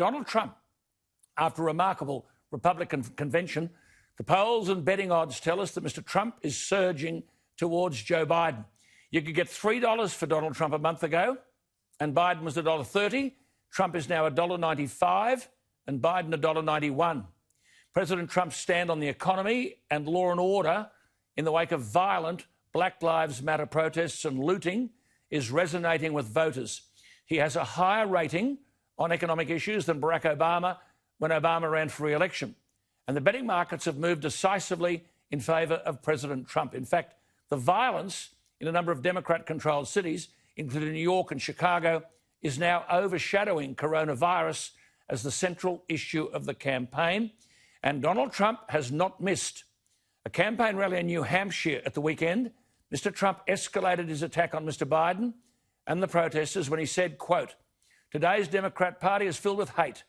Donald Trump, after a remarkable Republican convention, the polls and betting odds tell us that Mr. Trump is surging towards Joe Biden. You could get $3 for Donald Trump a month ago, and Biden was $1.30. Trump is now $1.95, and Biden $1.91. President Trump's stand on the economy and law and order in the wake of violent Black Lives Matter protests and looting is resonating with voters. He has a higher rating on economic issues than Barack Obama when Obama ran for re-election. And the betting markets have moved decisively in favour of President Trump. In fact, the violence in a number of Democrat-controlled cities, including New York and Chicago, is now overshadowing coronavirus as the central issue of the campaign. And Donald Trump has not missed. A campaign rally in New Hampshire at the weekend, Mr. Trump escalated his attack on Mr. Biden and the protesters when he said, quote, "Today's Democrat Party is filled with hate.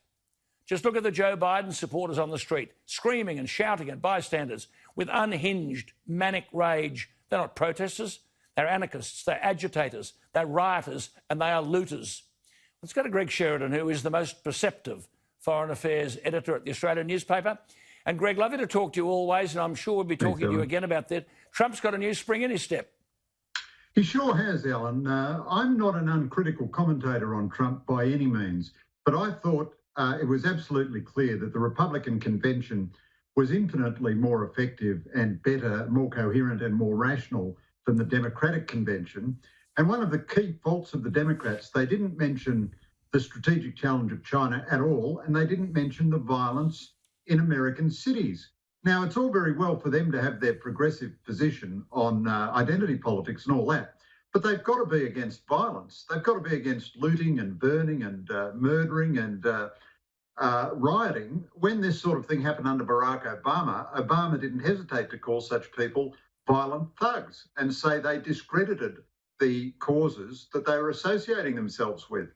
Just look at the Joe Biden supporters on the street, screaming and shouting at bystanders with unhinged, manic rage. They're not protesters. They're anarchists, they're agitators, they're rioters, and they are looters." Let's go to Greg Sheridan, who is the most perceptive foreign affairs editor at the Australian newspaper. And Greg, lovely to talk to you always, and I'm sure we'll be talking to you again about that. Trump's got a new spring in his step. He sure has, Alan. I'm not an uncritical commentator on Trump by any means, but I thought it was absolutely clear that the Republican convention was infinitely more effective and better, more coherent and more rational than the Democratic convention. And one of the key faults of the Democrats, they didn't mention the strategic challenge of China at all, and they didn't mention the violence in American cities. Now, it's all very well for them to have their progressive position on identity politics and all that, but they've got to be against violence. They've got to be against looting and burning and murdering and rioting. When this sort of thing happened under Barack Obama, Obama didn't hesitate to call such people violent thugs and say they discredited the causes that they were associating themselves with.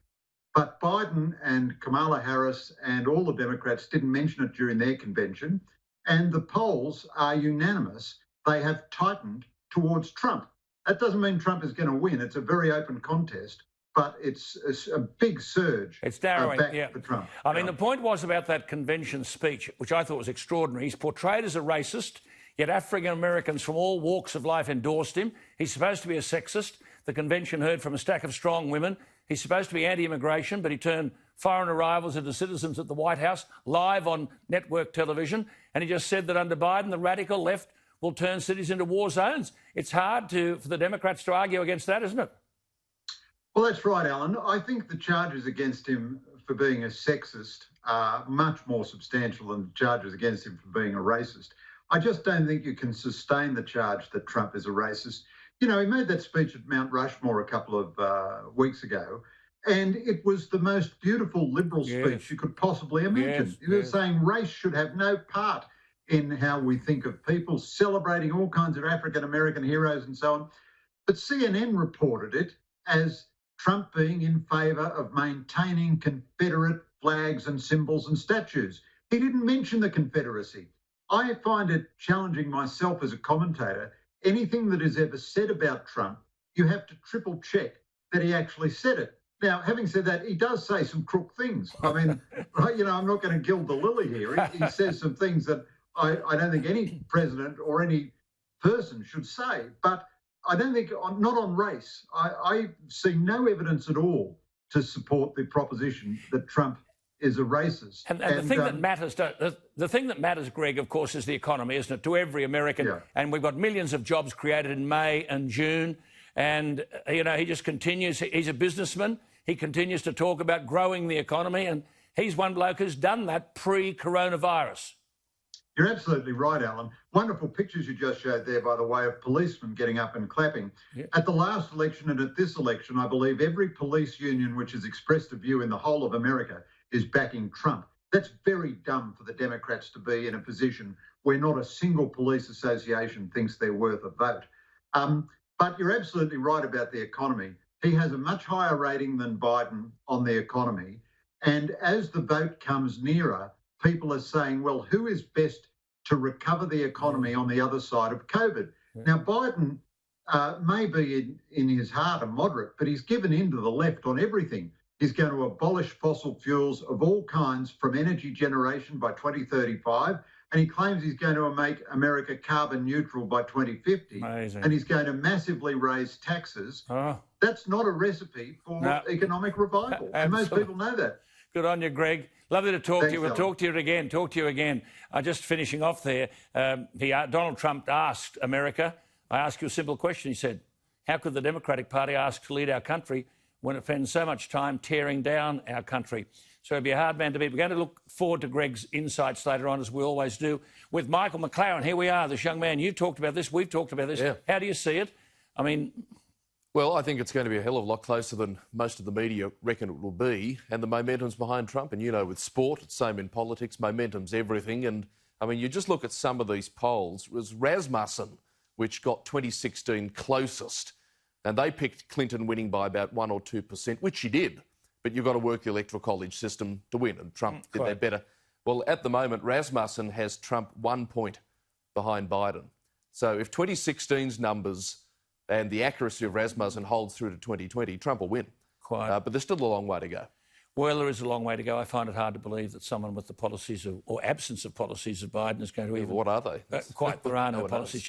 But Biden and Kamala Harris and all the Democrats didn't mention it during their convention, and the polls are unanimous. They have tightened towards Trump. That doesn't mean Trump is going to win. It's a very open contest, but it's a big surge. It's narrowing, back for Trump. I mean, the point was about that convention speech, which I thought was extraordinary. He's portrayed as a racist, yet African Americans from all walks of life endorsed him. He's supposed to be a sexist. The convention heard from a stack of strong women. He's supposed to be anti-immigration, but he turned foreign arrivals into citizens at the White House live on network television. And he just said that under Biden, the radical left will turn cities into war zones. It's hard for the Democrats to argue against that, isn't it? Well, that's right, Alan. I think the charges against him for being a sexist are much more substantial than the charges against him for being a racist. I just don't think you can sustain the charge that Trump is a racist. You know, he made that speech at Mount Rushmore a couple of weeks ago, and it was the most beautiful liberal speech you could possibly imagine. He was saying race should have no part in how we think of people, celebrating all kinds of African-American heroes and so on. But CNN reported it as Trump being in favour of maintaining Confederate flags and symbols and statues. He didn't mention the Confederacy. I find it challenging myself as a commentator. Anything that is ever said about Trump, you have to triple check that he actually said it. Now, having said that, he does say some crook things. I mean, you know, I'm not going to gild the lily here. He says some things that I don't think any president or any person should say. But I don't think, not on race, I see no evidence at all to support the proposition that Trump is a racist. And the thing that matters, the thing that matters, Greg, of course, is the economy, isn't it, to every American? Yeah. And we've got millions of jobs created in May and June. And, you know, he just continues. He's a businessman. He continues to talk about growing the economy. And he's one bloke who's done that pre-coronavirus. You're absolutely right, Alan. Wonderful pictures you just showed there, by the way, of policemen getting up and clapping. Yeah. At the last election and at this election, I believe every police union which has expressed a view in the whole of America is backing Trump. That's very dumb for the Democrats to be in a position where not a single police association thinks they're worth a vote. But you're absolutely right about the economy. He has a much higher rating than Biden on the economy. And as the vote comes nearer, people are saying, well, who is best to recover the economy on the other side of COVID? Yeah. Now, Biden may be in his heart a moderate, but he's given in to the left on everything. He's going to abolish fossil fuels of all kinds from energy generation by 2035. And he claims he's going to make America carbon neutral by 2050. Amazing. And he's going to massively raise taxes. Oh. That's not a recipe for economic revival. And most people know that. Good on you, Greg. Lovely to talk to you. We'll Alan. talk to you again. Just finishing off there, Donald Trump asked America, I ask you a simple question. He said, how could the Democratic Party ask to lead our country when it spends so much time tearing down our country? So it'd be a hard man to beat. We're going to look forward to Greg's insights later on, as we always do, with Michael McLaren. Here we are, this young man. You've talked about this. We've talked about this. Yeah. How do you see it? I mean... Well, I think it's going to be a hell of a lot closer than most of the media reckon it will be, and the momentum's behind Trump. And, you know, with sport, it's the same in politics, momentum's everything. And, I mean, you just look at some of these polls. It was Rasmussen, which got 2016 closest, and they picked Clinton winning by about 1 or 2%, which she did. But you've got to work the electoral college system to win, and Trump did that better. Well, at the moment, Rasmussen has Trump 1 point behind Biden. So if 2016's numbers and the accuracy of Rasmussen holds through to 2020, Trump will win. But there's still a long way to go. Well, there is a long way to go. I find it hard to believe that someone with the policies or absence of policies of Biden is going to even... What are they? There are no policies.